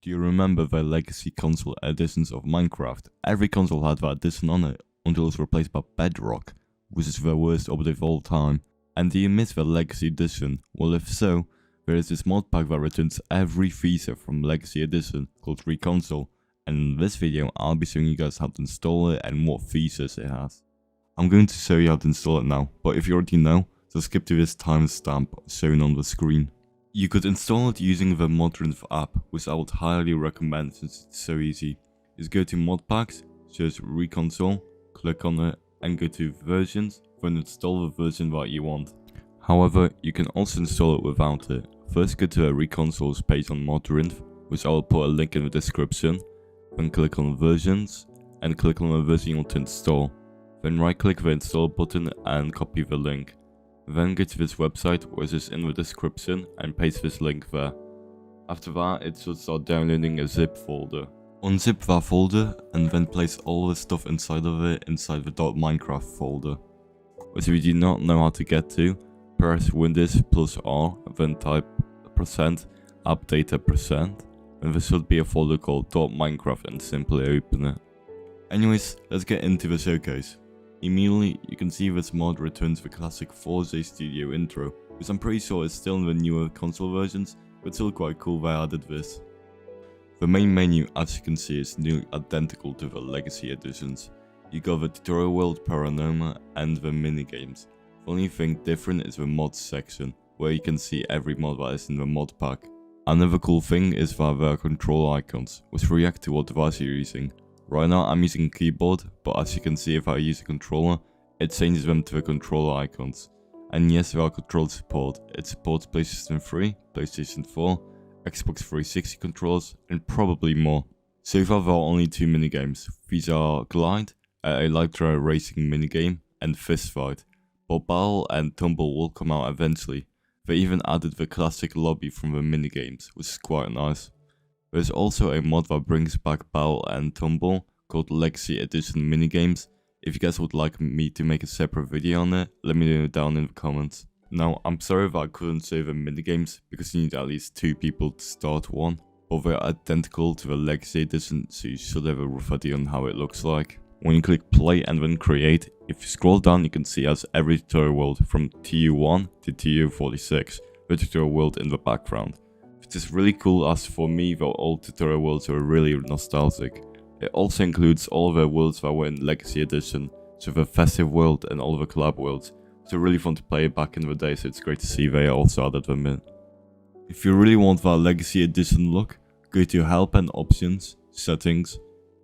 Do you remember the legacy console editions of Minecraft? Every console had that edition on it, until it was replaced by Bedrock, which is the worst update of all time. And do you miss the legacy edition? Well, if so, there is this mod pack that returns every feature from legacy edition called Reconsole, and in this video I'll be showing you guys how to install it and what features it has. I'm going to show you how to install it now, but if you already know, so skip to this timestamp shown on the screen. You could install it using the modpack app, which I would highly recommend since it's so easy. Just go to modpacks, search Reconsole, click on it and go to versions, then install the version that you want. However, you can also install it without it. First go to a Reconsole's page on modpack, which I will put a link in the description, then click on versions and click on the version you want to install. Then right click the install button and copy the link. Then go to this website which is in the description and paste this link there. After that it should start downloading a zip folder. Unzip that folder and then place all the stuff inside of it inside the .minecraft folder. But if you do not know how to get to, press Windows plus R, then type %appdata%, and there should be a folder called .minecraft and simply open it. Anyways, let's get into the showcase. Immediately, you can see this mod returns the classic 4J Studio intro, which I'm pretty sure is still in the newer console versions, but still quite cool they added this. The main menu, as you can see, is nearly identical to the legacy editions. You got the tutorial world, Paranoma, and the minigames. The only thing different is the mods section, where you can see every mod that is in the mod pack. Another cool thing is that there are control icons, which react to what device you're using. Right now I'm using a keyboard, but as you can see if I use a controller, it changes them to the controller icons. And yes, there are control support. It supports PlayStation 3, PlayStation 4, Xbox 360 controllers, and probably more. So far there are only two minigames. These are Glide, a Elytra racing minigame, and Fistfight. But Battle and Tumble will come out eventually. They even added the classic lobby from the minigames, which is quite nice. There's also a mod that brings back Battle and Tumble called Legacy Edition Minigames. If you guys would like me to make a separate video on it, let me know down in the comments. Now, I'm sorry that I couldn't show the minigames because you need at least 2 people to start one, but they're identical to the Legacy Edition, so you should have a rough idea on how it looks like. When you click play and then create, if you scroll down you can see as every tutorial world from TU1 to TU46, the tutorial world in the background. Which is really cool as for me the old tutorial worlds are really nostalgic. It also includes all the worlds that were in Legacy Edition, so the festive world and all the collab worlds. So really fun to play back in the day, so it's great to see they also added them in. If you really want that Legacy Edition look, go to help and options, settings,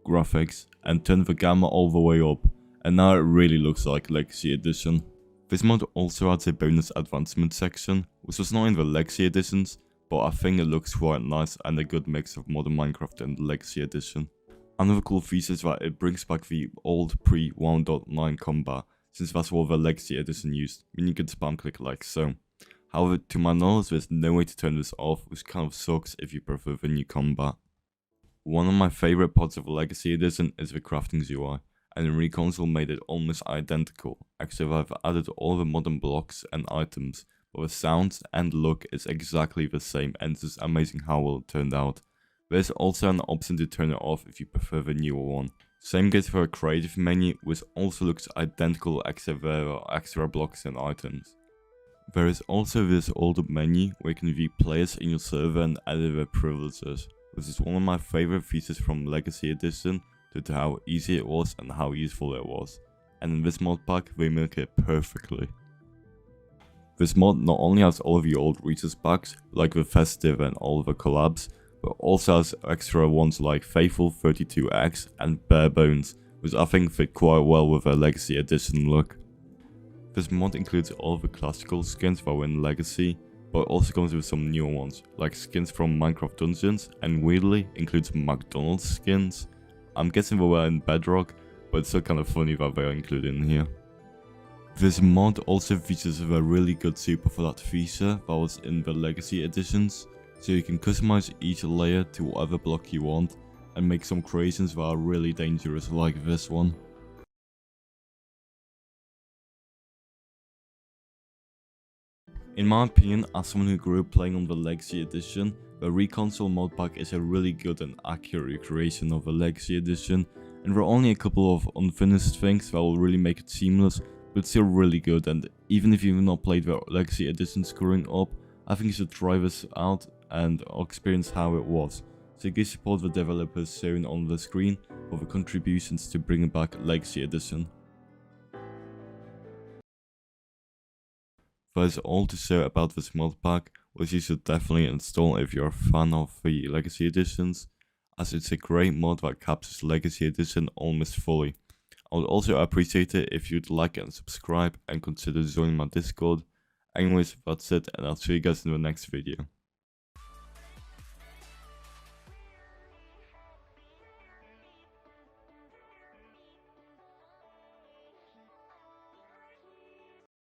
graphics, and turn the gamma all the way up, and now it really looks like Legacy Edition. This mod also adds a bonus advancement section, which was not in the Legacy Editions, but I think it looks quite nice and a good mix of modern Minecraft and the Legacy Edition. Another cool feature is that it brings back the old pre-1.9 combat, since that's what the Legacy Edition used, meaning you can spam click like so. However, to my knowledge there's no way to turn this off, which kind of sucks if you prefer the new combat. One of my favourite parts of the Legacy Edition is the crafting UI, and Reconsole made it almost identical, except I've added all the modern blocks and items. But the sound and look is exactly the same, and it's just amazing how well it turned out. There's also an option to turn it off if you prefer the newer one. Same goes for a creative menu, which also looks identical except there are extra blocks and items. There is also this older menu where you can view players in your server and edit their privileges, which is one of my favorite features from Legacy Edition due to how easy it was and how useful it was. And in this mod pack they make it perfectly. This mod not only has all of your old resource packs, like the Festive and all of the collabs, but also has extra ones like Faithful 32X and Bare Bones, which I think fit quite well with a Legacy Edition look. This mod includes all of the classical skins that were in Legacy, but also comes with some newer ones, like skins from Minecraft Dungeons, and weirdly includes McDonald's skins. I'm guessing they were in Bedrock, but it's still kind of funny that they are included in here. This mod also features a really good superflat feature that was in the Legacy Editions, so you can customize each layer to whatever block you want and make some creations that are really dangerous like this one. In my opinion, as someone who grew up playing on the Legacy Edition, the Reconsole modpack is a really good and accurate recreation of the Legacy Edition, and there are only a couple of unfinished things that will really make it seamless, but still really good. And even if you've not played the Legacy Editions growing up, I think you should try this out and experience how it was. So give support the developers shown on the screen for the contributions to bring back Legacy Edition. That is all to say about this mod pack, which you should definitely install if you're a fan of the Legacy Editions, as it's a great mod that captures Legacy Edition almost fully. I would also appreciate it if you'd like and subscribe and consider joining my Discord. Anyways, that's it, and I'll see you guys in the next video.